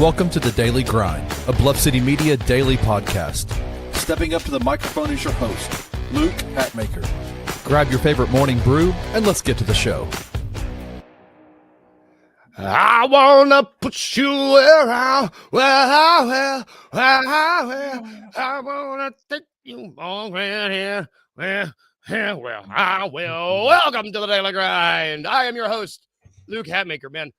Welcome to The Daily Grind, a Bluff City Media daily podcast. Stepping up to the microphone is your host, Luke Hatmaker. Grab your favorite morning brew and let's get to the show. I wanna put you where I wanna take you on here, where I will. Welcome to the Daily Grind. I am your host, Luke Hatmaker. Man,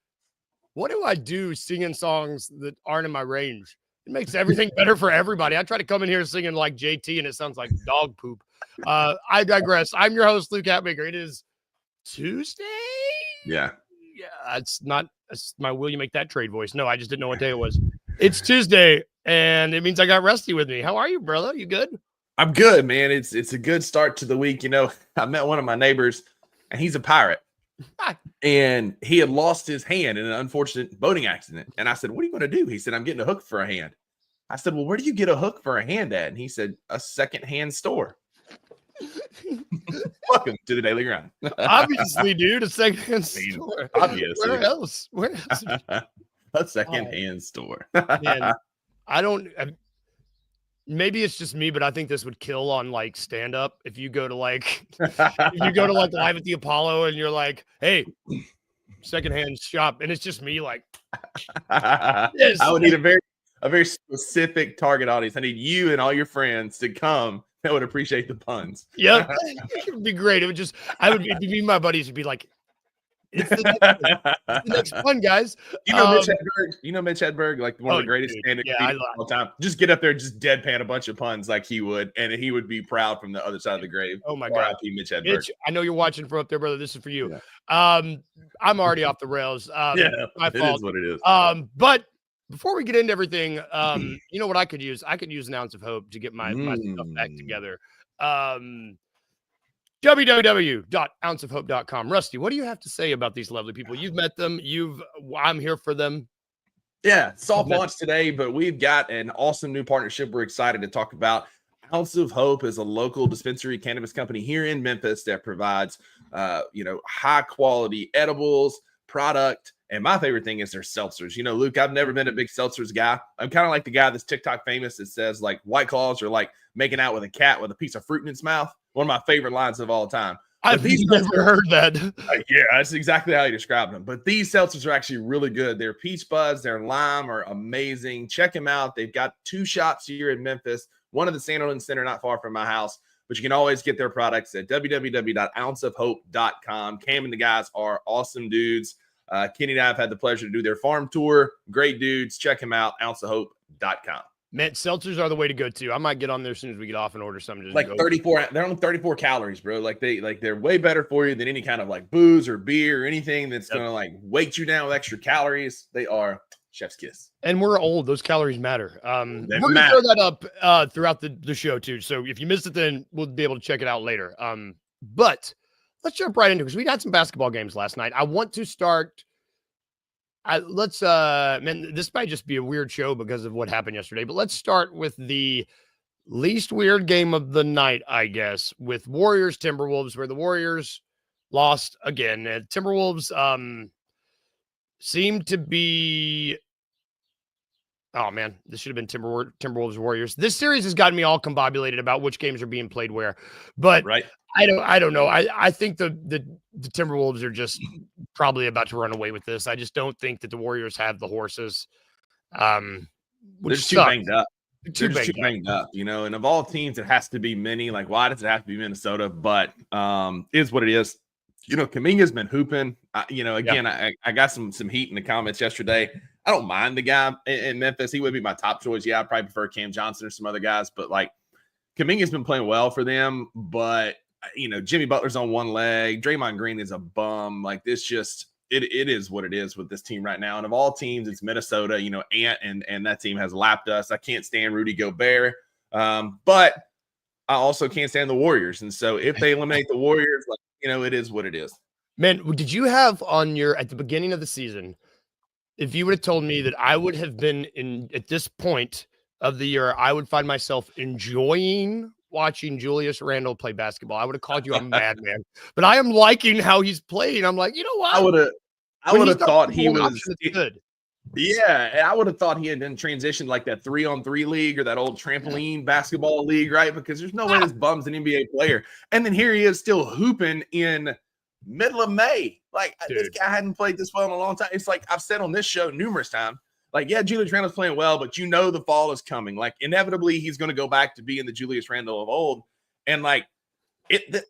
what do I do singing songs that aren't in my range? It makes everything better for everybody. I try to come in here singing like JT and it sounds like dog poop. I digress. I'm your host, Luke Hatmaker. It is Tuesday. Yeah, it's my will you make that trade voice. No, I just didn't know what day it was. It's Tuesday, and it means I got Rusty with me. How are you, brother? You good? I'm good, man. It's a good start to the week. You know, I met one of my neighbors, and he's a pirate. And he had lost his hand in an unfortunate boating accident. And I said, what are you going to do? He said, I'm getting a hook for a hand. I said, well, where do you get a hook for a hand at? And he said, a secondhand store. Welcome to the Daily Grind. Obviously, dude, a secondhand store. Obviously. Where else? A secondhand store. Man, maybe it's just me, but I think this would kill on like stand up. If you go to like Live at the Apollo and you're like, hey, secondhand shop, and it's just me like yes. I would need a very specific target audience. I need you and all your friends to come that would appreciate the puns. Yep. It would be great. It'd be my buddies would be like, it's the next one, guys. You know Mitch Hedberg? You know Mitch Hedberg, like one of the greatest stand-up comedians of all time. Just get up there, just deadpan a bunch of puns like he would, and he would be proud from the other side of the grave. Oh my God, Mitch Hedberg. Mitch, I know you're watching from up there, brother. This is for you. Yeah. I'm already off the rails. Yeah, my fault. It is what it is. But before we get into everything, you know what I could use? I could use an ounce of hope to get my stuff back together. www.ounceofhope.com. Rusty, what do you have to say about these lovely people? You've met them. I'm here for them. Yeah, soft launch today, but we've got an awesome new partnership we're excited to talk about. Ounce of Hope is a local dispensary cannabis company here in Memphis that provides, high quality edibles, product. And my favorite thing is their seltzers. You know, Luke, I've never been a big seltzers guy. I'm kind of like the guy that's TikTok famous that says like White Claws are like making out with a cat with a piece of fruit in its mouth. One of my favorite lines of all time. I've never heard that. Yeah, that's exactly how you described them. But these seltzers are actually really good. Their peach buds, their lime are amazing. Check them out. They've got 2 shops here in Memphis, one at the Sandalwood Center, not far from my house. But you can always get their products at www.ounceofhope.com. Cam and the guys are awesome dudes. Kenny and I have had the pleasure to do their farm tour. Great dudes. Check them out, ounceofhope.com. Man, seltzers are the way to go too. I might get on there as soon as we get off and order something. Like 34, they're only 34 calories, bro. They're way better for you than any kind of like booze or beer or anything that's gonna like weight you down with extra calories. They are chef's kiss. And we're old; those calories matter. We're gonna throw that up throughout the show too. So if you missed it, then we'll be able to check it out later. But let's jump right into it because we got some basketball games last night. I want to start. This might just be a weird show because of what happened yesterday, but let's start with the least weird game of the night, I guess, with Warriors Timberwolves, where the Warriors lost again. Timberwolves seemed to be. Oh man, this should have been Timberwolves Warriors. This series has gotten me all combobulated about which games are being played where, but right. I don't know. I think the Timberwolves are just probably about to run away with this. I just don't think that the Warriors have the horses. They're just too banged up. They're too banged up, you know. And of all teams, it has to be many. Like, why does it have to be Minnesota? But is what it is. You know, Kuminga's been hooping. I got some heat in the comments yesterday. I don't mind the guy in Memphis. He would be my top choice. Yeah, I probably prefer Cam Johnson or some other guys. But like, Kuminga's been playing well for them. But you know, Jimmy Butler's on one leg. Draymond Green is a bum. Like this just it is what it is with this team right now. And of all teams, it's Minnesota. You know, Ant and that team has lapped us. I can't stand Rudy Gobert. But I also can't stand the Warriors. And so if they eliminate the Warriors, like, you know, it is what it is. Man, did you have at the beginning of the season, if you would have told me that I would have been at this point of the year, I would find myself enjoying watching Julius Randle play basketball, I would have called you a madman. But I am liking how he's playing. I'm like, you know what? I would have thought he was good. Yeah, and I would have thought he had been transitioned like that 3-on-3 league or that old trampoline basketball league, right? Because there's no way this bum's an NBA player. And then here he is still hooping in middle of May. Like, this guy hadn't played this well in a long time. It's like I've said on this show numerous times, like, yeah, Julius Randle's playing well, but you know the fall is coming. Like, inevitably, he's going to go back to being the Julius Randle of old. And, like, it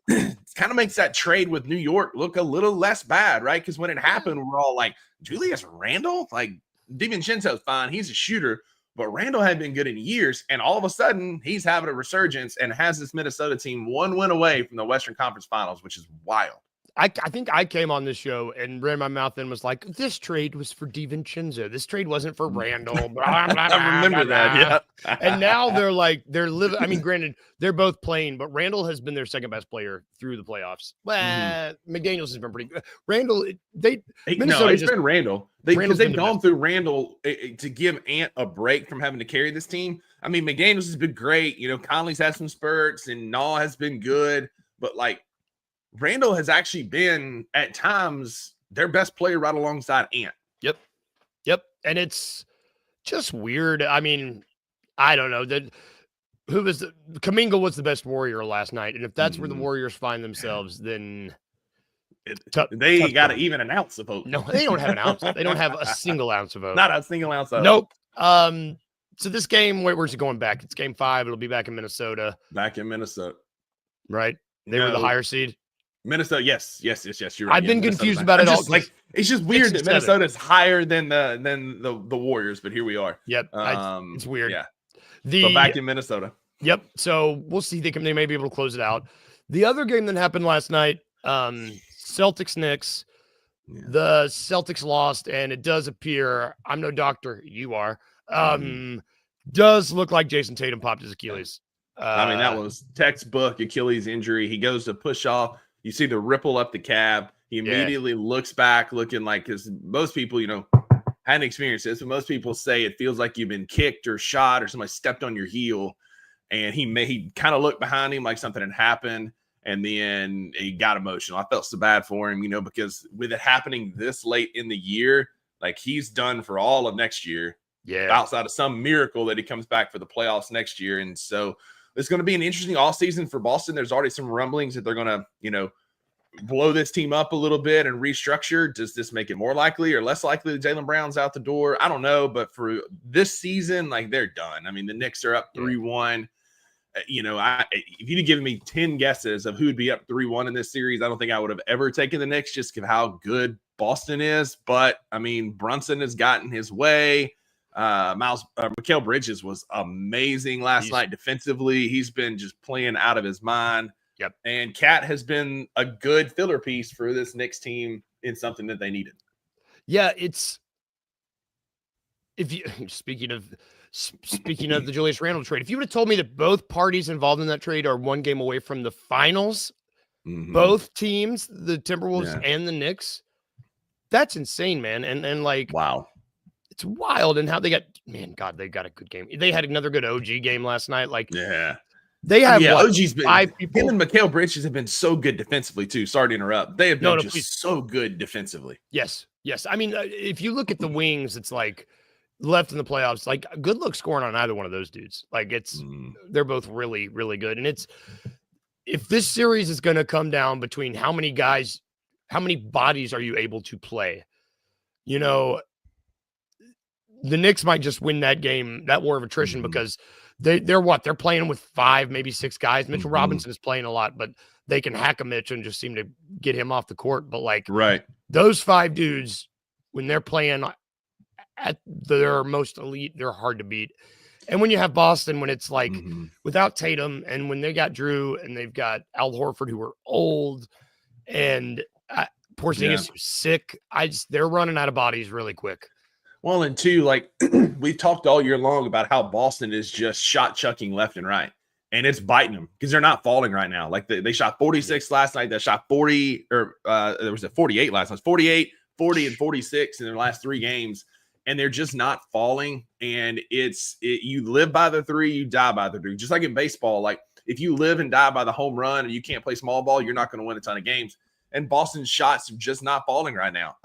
kind of makes that trade with New York look a little less bad, right? Because when it happened, we're all like, Julius Randle? Like, DiVincenzo's fine. He's a shooter. But Randle had been good in years. And all of a sudden, he's having a resurgence and has this Minnesota team one win away from the Western Conference Finals, which is wild. I think I came on this show and ran my mouth and was like, this trade was for DiVincenzo. This trade wasn't for Randall. Blah, blah, blah, I remember that. Yeah. And now they're like, they're living. I mean, granted, they're both playing, but Randall has been their second best player through the playoffs. Well, McDaniels has been pretty good. Randall, Minnesota it's been Randall. Because they've gone through Randall to give Ant a break from having to carry this team. I mean, McDaniels has been great. You know, Conley's had some spurts and Naw has been good. But, like, Randall has actually been, at times, their best player right alongside Ant. Yep. And it's just weird. I mean, I don't know. Kuminga was the best Warrior last night. And if that's where the Warriors find themselves, then they got to even an ounce of hope. No, they don't have an ounce. They don't have a single ounce of hope. Not a single ounce of hope. Nope. So this game, where's it going back? It's game 5. It'll be back in Minnesota. Back in Minnesota. They were the higher seed. Minnesota, yes. You're right. I've been confused about it all. Like, it's just weird that Minnesota is higher than the Warriors, but here we are. Yep, it's weird. Yeah, but back in Minnesota. Yep. So we'll see. They may be able to close it out. The other game that happened last night, Celtics Knicks. Yeah. The Celtics lost, and it does appear. I'm no doctor. You are. Does look like Jason Tatum popped his Achilles. I mean, that was textbook Achilles injury. He goes to push off. You see the ripple up the calf. He immediately looks back looking like, because most people, hadn't experienced this, but most people say it feels like you've been kicked or shot or somebody stepped on your heel. And he kind of looked behind him like something had happened. And then he got emotional. I felt so bad for him, because with it happening this late in the year, like, he's done for all of next year. Yeah. Outside of some miracle that he comes back for the playoffs next year. And so it's going to be an interesting offseason for Boston. There's already some rumblings that they're going to, blow this team up a little bit and restructure. Does this make it more likely or less likely that Jaylen Brown's out the door? I don't know. But for this season, like, they're done. I mean, the Knicks are up 3-1. If you'd have given me 10 guesses of who would be up 3-1 in this series, I don't think I would have ever taken the Knicks just because of how good Boston is. But, I mean, Brunson has gotten his way. Mikal Bridges was amazing last night defensively. He's been just playing out of his mind. Yep. And Cat has been a good filler piece for this Knicks team in something that they needed. Yeah, it's speaking of the Julius Randle trade, if you would have told me that both parties involved in that trade are one game away from the finals, both teams, the Timberwolves and the Knicks, that's insane, man. And like, wow. It's wild. And how they got a good game. They had another good OG game last night. Like, they have OG's been 5 people. Him and Mikal Bridges have been so good defensively too. Sorry to interrupt. They have been so good defensively. Yes. I mean, if you look at the wings, it's like left in the playoffs, like, good luck scoring on either one of those dudes. Like, they're both really, really good. And if this series is going to come down between how many bodies are you able to play? The Knicks might just win that game, that war of attrition, because they're playing with 5, maybe 6 guys. Mitchell Robinson is playing a lot, but they can hack a Mitch and just seem to get him off the court. But, like, those 5 dudes, when they're playing at their most elite, they're hard to beat. And when you have Boston, when it's like without Tatum, and when they got Drew and they've got Al Horford, who are old, and Porzingis who's sick, they're running out of bodies really quick. Well, and 2, like, we've talked all year long about how Boston is just shot chucking left and right, and it's biting them because they're not falling right now. Like, they shot 46 last night. They shot 40, or there was a 48 last night. 48, 40, and 46 in their last 3 games, and they're just not falling. And you live by the 3, you die by the 3. Just like in baseball, like, if you live and die by the home run and you can't play small ball, you're not going to win a ton of games. and Boston's shots are just not falling right now.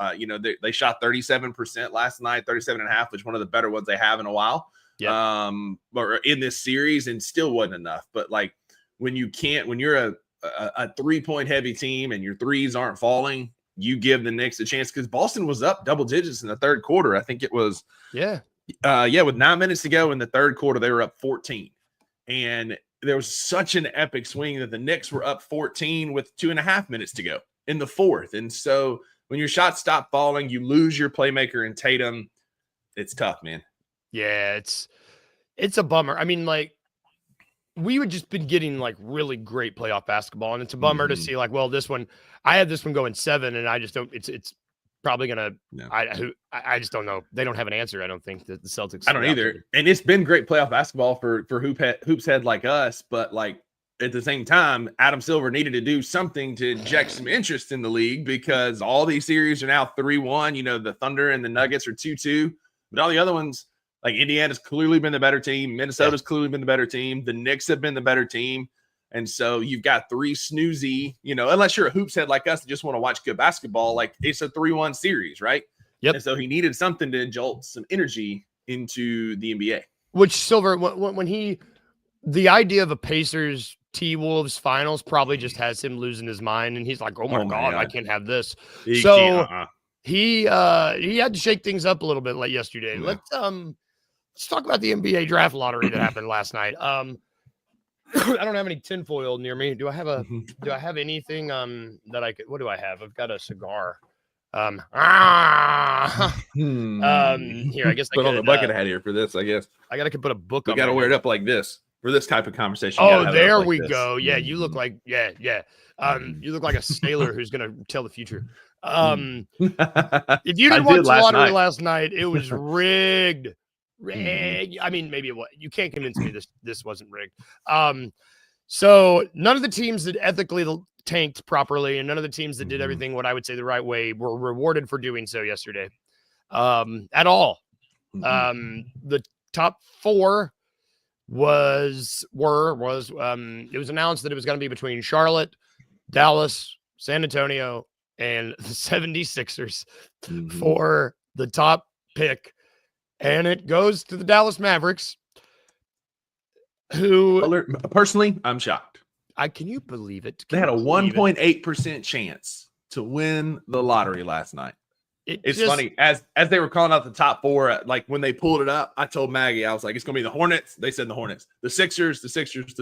They shot 37% last night, 37.5, which is one of the better ones they have in a while. Yep. Or in this series, and still wasn't enough. But like when you're a 3-point heavy team and your threes aren't falling, you give the Knicks a chance, because Boston was up double digits in the third quarter. I think it was with 9 minutes to go in the third quarter, they were up 14, and there was such an epic swing that the Knicks were up 14 with 2.5 minutes to go in the fourth. And so when your shots stop falling, you lose your playmaker in Tatum. It's tough, man. Yeah, it's a bummer. I mean, like, we would just been getting like really great playoff basketball, and it's a bummer to see like, well, this one, I had this one going 7, and I just don't. It's probably gonna. No. I just don't know. They don't have an answer. I don't think that the Celtics. I don't either. And it's been great playoff basketball for hoops head like us, but like at the same time, Adam Silver needed to do something to inject some interest in the league, because all these series are now 3-1. You know, the Thunder and the Nuggets are 2-2, but all the other ones, like Indiana's clearly been the better team. Minnesota's clearly been the better team. The Knicks have been the better team. And so you've got 3 snoozy, unless you're a hoops head like us that just want to watch good basketball, like it's a 3-1 series, right? Yep. And so he needed something to jolt some energy into the NBA. Which Silver, when the idea of a Pacers T-Wolves finals probably just has him losing his mind. And he's like, oh my God, I can't have this. He had to shake things up a little bit like yesterday. Yeah. Let's talk about the NBA draft lottery that happened last night. I don't have any tinfoil near me. Do I have anything that I could? What do I have? I've got a cigar. Here, I guess put on the bucket hat here for this. I guess I could put a book. We got to wear it up like this for this type of conversation. Oh, there we go. Yeah, you look like you look like a sailor who's gonna tell the future. If you didn't watch the lottery last night, it was rigged. I mean, maybe it was. You can't convince me this wasn't rigged. So none of the teams that ethically tanked properly, and none of the teams that did everything what I would say the right way, were rewarded for doing so yesterday. At all. The top 4 was it was announced that it was going to be between Charlotte, Dallas, San Antonio, and the 76ers for the top pick. And it goes to the Dallas Mavericks, who personally, I'm shocked. Can you believe it? They had a 1.8% chance to win the lottery last night. It's funny, as they were calling out the top 4, like when they pulled it up, I told Maggie, I was like, it's gonna be the Hornets. They said the Hornets, the Sixers, the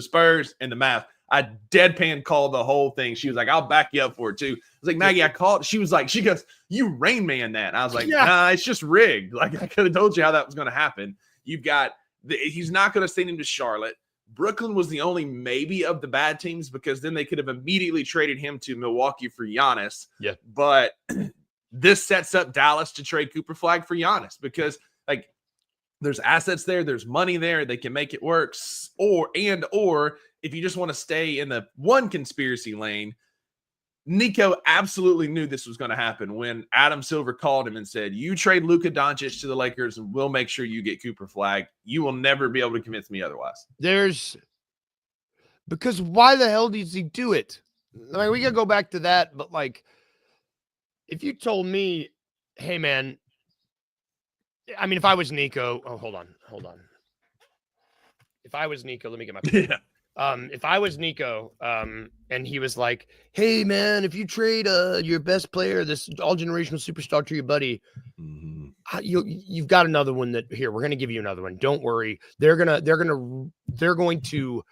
Spurs, and the Mavs. I deadpan called the whole thing. She was like, I'll back you up for it too. I was like, Maggie, I called. She goes, you Rain Man that. And I was like, nah, it's just rigged. Like, I could have told you how that was going to happen. You've got, he's not going to send him to Charlotte. Brooklyn was the only maybe of the bad teams, because then they could have immediately traded him to Milwaukee for Giannis. Yeah. But this sets up Dallas to trade Cooper Flag for Giannis, because like there's assets there, there's money there, they can make it work. Or if you just want to stay in the one conspiracy lane, Nico absolutely knew this was going to happen when Adam Silver called him and said, you trade Luka Doncic to the Lakers and we'll make sure you get Cooper Flag. You will never be able to convince me otherwise. Because why the hell does he do it? I mean, we can go back to that, but like, if you told me, hey man, I mean, if I was Nico, hold on. If I was Nico, let me get my phone. Yeah. If I was Nico, and he was like, hey man, if you trade your best player, this all-generational superstar, to your buddy, you've got another one that here, we're gonna give you another one. Don't worry. They're going to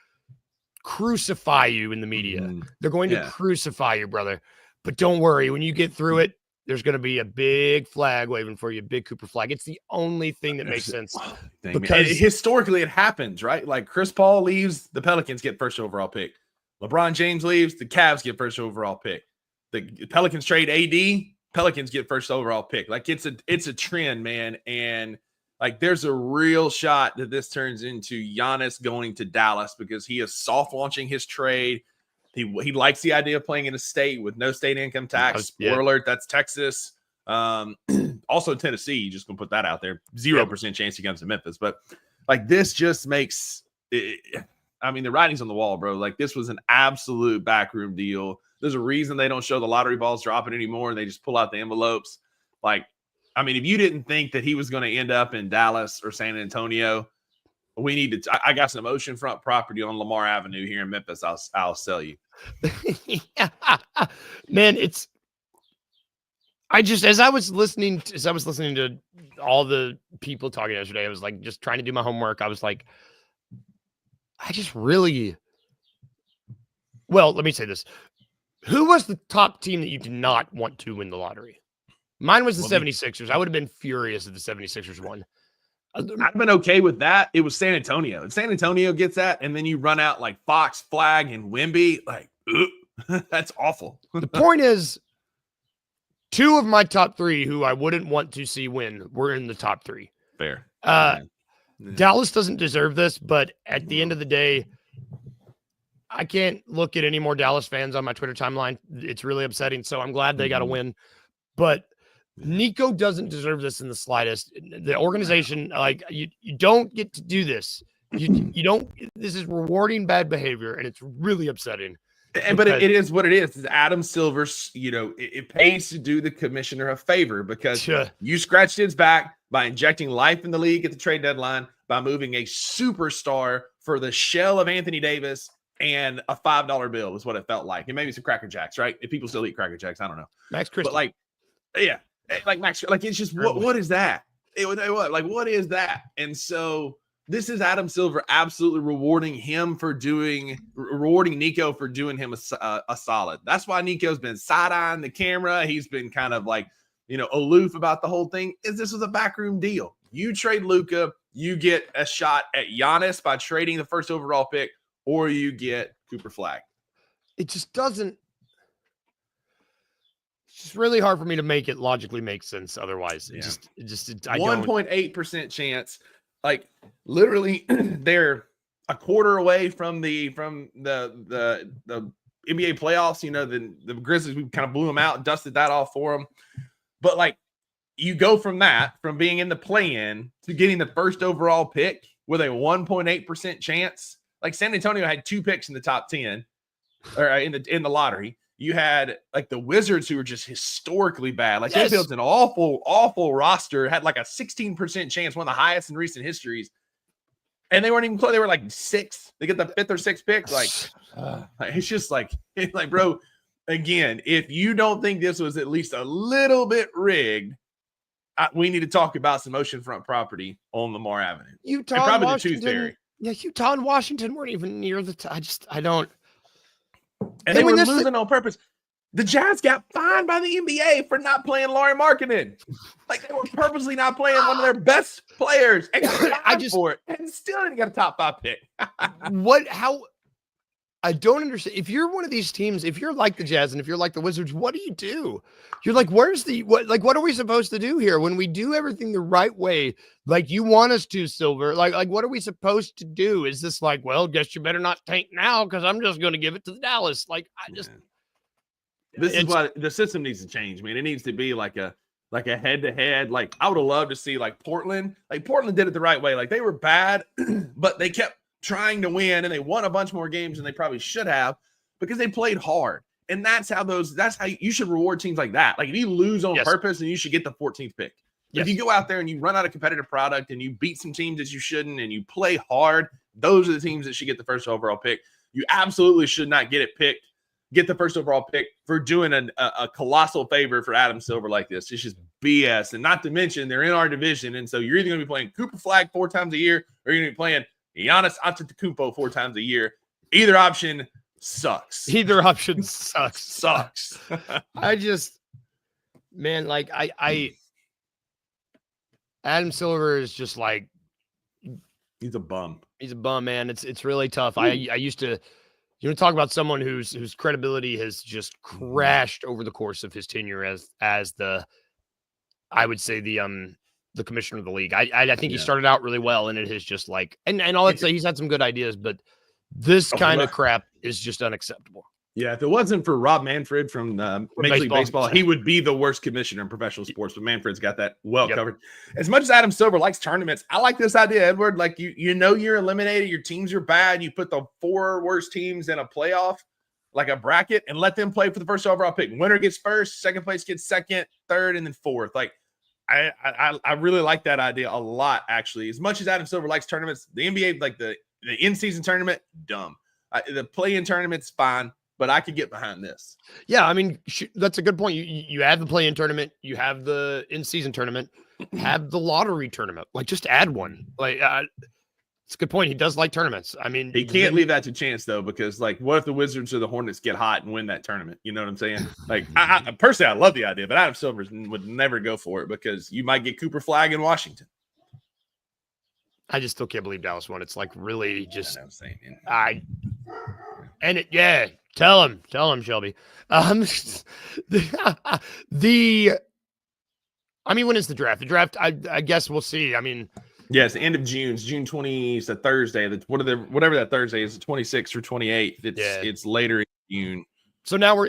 crucify you in the media. They're going to crucify you, brother. But don't worry, when you get through it, there's going to be a big flag waving for you, big Cooper Flag. It's the only thing that makes sense. Because historically it happens, right? Like Chris Paul leaves, the Pelicans get first overall pick. LeBron James leaves, the Cavs get first overall pick. The Pelicans trade AD, Pelicans get first overall pick. Like it's a trend, man. And like there's a real shot that this turns into Giannis going to Dallas, because he is soft launching his trade. He likes the idea of playing in a state with no state income tax. Spoiler alert, that's Texas. Also Tennessee, just gonna put that out there. 0% chance he comes to Memphis. But like this just makes it, I mean, the writing's on the wall, bro. Like, this was an absolute backroom deal. There's a reason they don't show the lottery balls dropping anymore. They just pull out the envelopes. Like, I mean, if you didn't think that he was going to end up in Dallas or San Antonio, we need to. I got some oceanfront property on Lamar Avenue here in Memphis. I'll sell you. Man, as I was listening to all the people talking yesterday, I was like just trying to do my homework. I was like, well, let me say this. Who was the top team that you did not want to win the lottery? Mine was the 76ers. I would have been furious if the 76ers won. I've been okay with that. It was San Antonio. If San Antonio gets that, and then you run out like Fox, Flag, and Wemby, like, that's awful. The point is, 2 of my top 3 who I wouldn't want to see win were in the top 3. Fair. Dallas doesn't deserve this, but at the end of the day, I can't look at any more Dallas fans on my Twitter timeline. It's really upsetting. So I'm glad they got to win. But Nico doesn't deserve this in the slightest. The organization, like, you don't get to do this. You don't. This is rewarding bad behavior, and it's really upsetting. But it is what it is. It's Adam Silver's, it pays to do the commissioner a favor because you scratched his back by injecting life in the league at the trade deadline, by moving a superstar for the shell of Anthony Davis and a $5 bill is what it felt like. And maybe some Cracker Jacks, right? If people still eat Cracker Jacks, I don't know. Max Christie. But like Max, like, it's just, what is that? What is that? And so this is Adam Silver absolutely rewarding Nico for doing him a solid. That's why Nico's been side-eyeing the camera. He's been kind of like, aloof about the whole thing. This was a backroom deal. You trade Luka, you get a shot at Giannis by trading the first overall pick, or you get Cooper Flag. It just doesn't. It's just really hard for me to make it logically make sense. Otherwise, I 1.8% chance. Like, literally, they're a quarter away from the NBA playoffs. The Grizzlies, we kind of blew them out and dusted that off for them. But, like, you go from being in the play-in to getting the first overall pick with a 1.8% chance. Like, San Antonio had 2 picks in the top 10, or in the lottery. You had like the Wizards, who were just historically bad. Like, they built an awful roster, had like a 16% chance, one of the highest in recent histories. And they weren't even close. They were like 6th. They get the 5th or 6th pick. Like, it's just like, bro, again, if you don't think this was at least a little bit rigged, we need to talk about some oceanfront property on Lamar Avenue. Utah, and probably the Tooth Fairy. Yeah, Utah and Washington weren't even near the I don't. And they were losing on purpose. The Jazz got fined by the NBA for not playing Lauri Markkanen. Like, they were purposely not playing one of their best players. And for it, and still didn't get a top 5 pick. How? I don't understand. If you're one of these teams, if you're like the Jazz and if you're like the Wizards, what do? You're like, what are we supposed to do here when we do everything the right way? Like you want us to, Silver. Like what are we supposed to do? Is this like, well, guess you better not tank now because I'm just going to give it to the Dallas. Like this is why the system needs to change, man. It needs to be like a head-to-head. Like, I would have loved to see like Portland. Like, Portland did it the right way. Like, they were bad, but they kept trying to win, and they won a bunch more games than they probably should have because they played hard. And that's how you should reward teams like that. Like, if you lose on purpose, then you should get the 14th pick. If you go out there and you run out a competitive product and you beat some teams that you shouldn't and you play hard, those are the teams that should get the first overall pick. You absolutely should not get the first overall pick for doing a colossal favor for Adam Silver like this. It's just BS. And not to mention, they're in our division. And so you're either going to be playing Cooper Flag 4 times a year or you're going to be playing Giannis Antetokounmpo 4 times a year. Either option sucks. Sucks. I just, man, like Adam Silver is just like, he's a bum. He's a bum, man. It's really tough. I used to, talk about someone whose credibility has just crashed over the course of his tenure as I would say the commissioner of the league. I think he started out really well, and it has just like, and I'll say he's had some good ideas, but this kind of crap is just unacceptable. Yeah, if it wasn't for Rob Manfred from Major League Baseball, he would be the worst commissioner in professional sports. But Manfred's got that covered. As much as Adam Silver likes tournaments, I like this idea, Edward. Like you know you're eliminated, your teams are bad. You put the 4 worst teams in a playoff, like a bracket, and let them play for the first overall pick. Winner gets first, second place gets second, third, and then fourth. Like I really like that idea a lot, actually. As much as Adam Silver likes tournaments, the NBA, like the in-season tournament, dumb. The play-in tournament's fine. But I could get behind this. Yeah, I mean, that's a good point. You have the play-in tournament, you have the in-season tournament, have the lottery tournament. Like, just add one. Like, it's a good point. He does like tournaments. I mean, he can't leave that to chance though, because like, what if the Wizards or the Hornets get hot and win that tournament? You know what I'm saying? Like, I personally, I love the idea, but Adam Silver would never go for it because you might get Cooper Flag in Washington. I just still can't believe Dallas won. It's like really just. I'm saying, Tell him, Shelby. I mean, when is the draft? The draft, I guess we'll see. I mean, yes, the end of June. It's June 20th. It's a Thursday. Whatever that Thursday is, the 26th or 28th. It's later in June. So now we're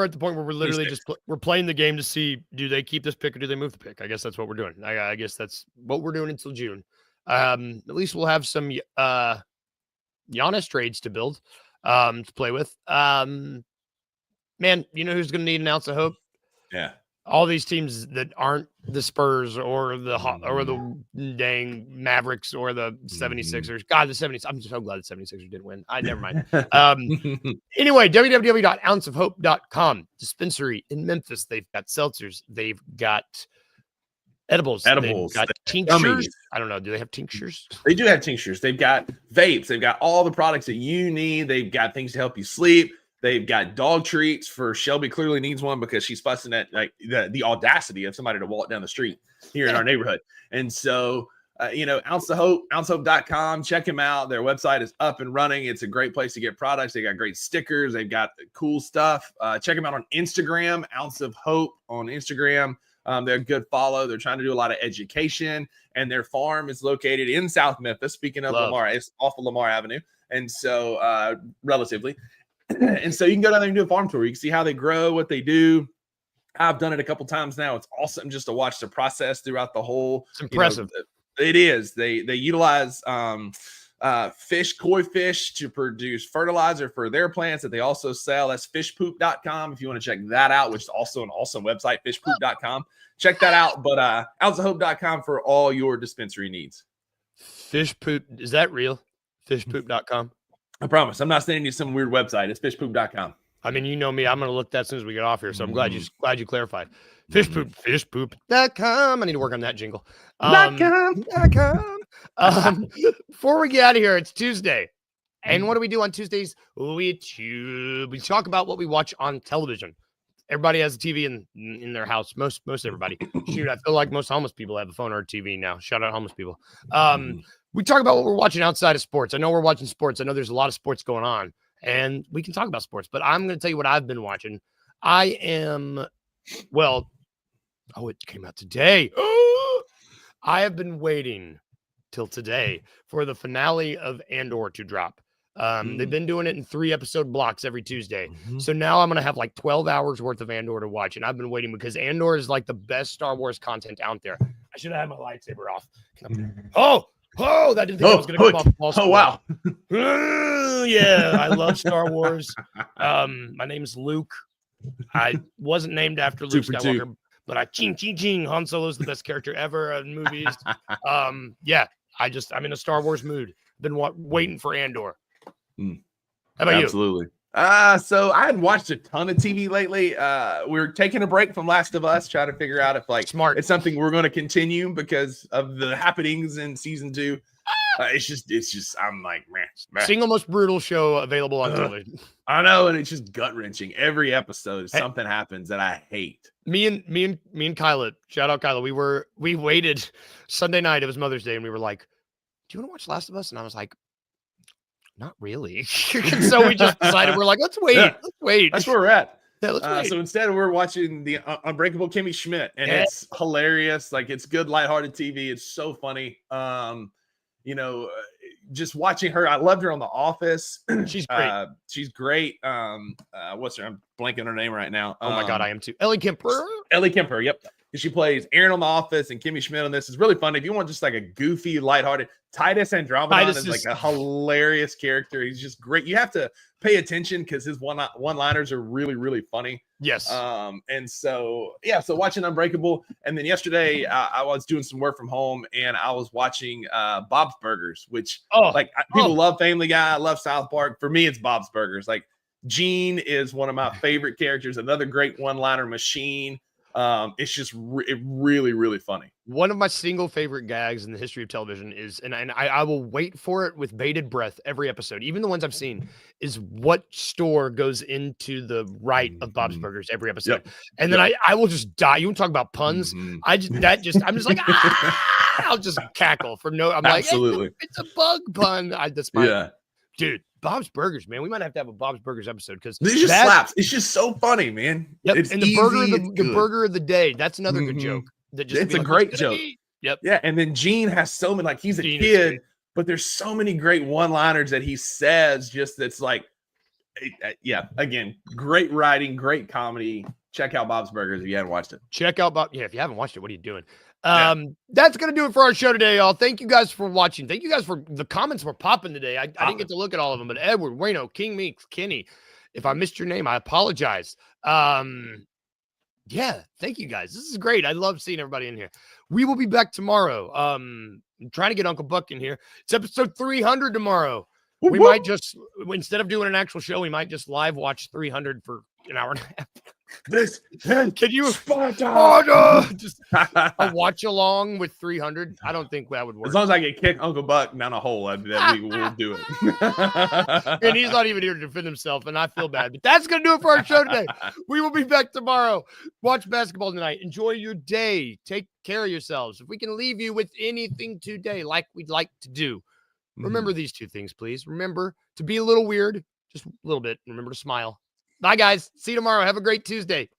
at the point where we're literally we're playing the game to see, do they keep this pick or do they move the pick? I guess that's what we're doing. I guess that's what we're doing until June. At least we'll have some Giannis trades to build. To play with. Man, you know who's going to need an ounce of hope? Yeah. All these teams that aren't the Spurs or the dang Mavericks or the 76ers. God, the 76ers. I'm so glad the 76ers didn't win. Never mind. Anyway, www.ounceofhope.com. Dispensary in Memphis. They've got seltzers. They've got edibles. They've got tinctures. Gummies. I don't know. Do they have tinctures? They do have tinctures. They've got vapes. They've got all the products that you need. They've got things to help you sleep. They've got dog treats for Shelby. Clearly needs one because she's fussing at like the audacity of somebody to walk down the street here in our neighborhood. And so, Ounce of Hope, ouncehope.com. Check them out. Their website is up and running. It's a great place to get products. They got great stickers. They've got cool stuff. Check them out on Instagram, Ounce of Hope on Instagram. They're a good follow. They're trying to do a lot of education, and their farm is located in South Memphis. Speaking of Lamar, it's off of Lamar Avenue. And so, relatively. And so you can go down there and do a farm tour. You can see how they grow, what they do. I've done it a couple times now. It's awesome just to watch the process throughout the whole. It's impressive. It is. They utilize koi fish to produce fertilizer for their plants that they also sell. That's fishpoop.com if you want to check that out, which is also an awesome website, fishpoop.com. Check that out. But ounceofhope.com for all your dispensary needs. Fish poop. Is that real? Fishpoop.com. I promise. I'm not sending you some weird website. It's fishpoop.com. I mean, you know me. I'm going to look that as soon as we get off here. So I'm glad you clarified. Fishpoop.com. I need to work on that jingle. .com. Before we get out of here, it's Tuesday. And what do we do on Tuesdays? We talk about what we watch on television. Everybody has a TV in their house. Most everybody. Shoot, I feel like most homeless people have a phone or a TV now. Shout out homeless people. We talk about what we're watching outside of sports. I know we're watching sports. I know there's a lot of sports going on, and we can talk about sports. But I'm going to tell you what I've been watching. It came out today. I have been waiting till today for the finale of Andor to drop. They've been doing it in 3-episode blocks every Tuesday. So now I'm going to have like 12 hours worth of Andor to watch. And I've been waiting because Andor is like the best Star Wars content out there. I should have had my lightsaber off. That didn't think I was going to come off the ball. Oh, wow. Yeah, I love Star Wars. My name's Luke. I wasn't named after Luke Skywalker, but ching. Han Solo's the best character ever in movies. I'm in a Star Wars mood. Been waiting for Andor. How about you? Absolutely. So I hadn't watched a ton of TV lately. We're taking a break from Last of Us, trying to figure out if it's something we're going to continue because of the happenings in season 2. It's just I'm like, man. Single most brutal show available on television. I know, and it's just gut wrenching. Every episode, something happens that I hate. Me and Kyla, shout out Kyla. We waited Sunday night. It was Mother's Day, and we were like, "Do you want to watch Last of Us?" And I was like, not really. So we just decided let's wait. Let's wait. That's where we're at. Yeah, let's wait. So instead, we're watching the Unbreakable Kimmy Schmidt, and it's hilarious. Like, it's good, lighthearted TV. It's so funny. just watching her, I loved her on The Office. She's great. She's great. What's her? I'm blanking her name right now. Oh my God, I am too. Ellie Kemper. Ellie Kemper. Yep. She plays Erin on The Office and Kimmy Schmidt on this. It's really fun. If you want just like a goofy, lighthearted, Titus Andromedon is like a hilarious character. He's just great. You have to pay attention because his one-liners are really, really funny. Yes. And so, yeah, so watching Unbreakable. And then yesterday I was doing some work from home and I was watching Bob's Burgers, which people love Family Guy, love South Park. For me, it's Bob's Burgers. Like Gene is one of my favorite characters. Another great one-liner machine. It's just really, really funny. One of my single favorite gags in the history of television is, and I will wait for it with bated breath every episode, even the ones I've seen, is what store goes into the right of Bob's Burgers every episode. Yep. And then I will just die. You want to talk about puns? I'm just like, I'll just cackle for no, I'm absolutely. Like, it's a bug pun. Dude, Bob's Burgers, man. We might have to have a Bob's Burgers episode because this just slaps. It's just so funny, man. Yep. It's and the burger of the day. That's another good joke. It's a great joke. Yep. Yeah. And then Gene has so many, like he's a kid, but there's so many great one-liners that he says. Just that's like, yeah. Again, great writing, great comedy. Check out Bob's Burgers if you haven't watched it. Check out Bob. Yeah, if you haven't watched it, what are you doing? That's gonna do it for our show today, y'all. Thank you guys for watching. Thank you guys for the comments were popping today. I didn't get to look at all of them, but Edward, Wayno, King Meeks, Kenny, if I missed your name, I apologize. Yeah, thank you guys. This is great. I love seeing everybody in here. We will be back tomorrow. I'm trying to get Uncle Buck in here. It's episode 300 tomorrow. We might just, instead of doing an actual show, we might just live watch 300 for an hour and a half. Can you Sparta? Just a watch along with 300? I don't think that would work. As long as I can kick Uncle Buck down a hole, that we will do it. And he's not even here to defend himself, and I feel bad. But that's gonna do it for our show today. We will be back tomorrow. Watch basketball tonight. Enjoy your day. Take care of yourselves. If we can leave you with anything today, like we'd like to do, remember these two things, please. Remember to be a little weird, just a little bit. Remember to smile. Bye, guys. See you tomorrow. Have a great Tuesday.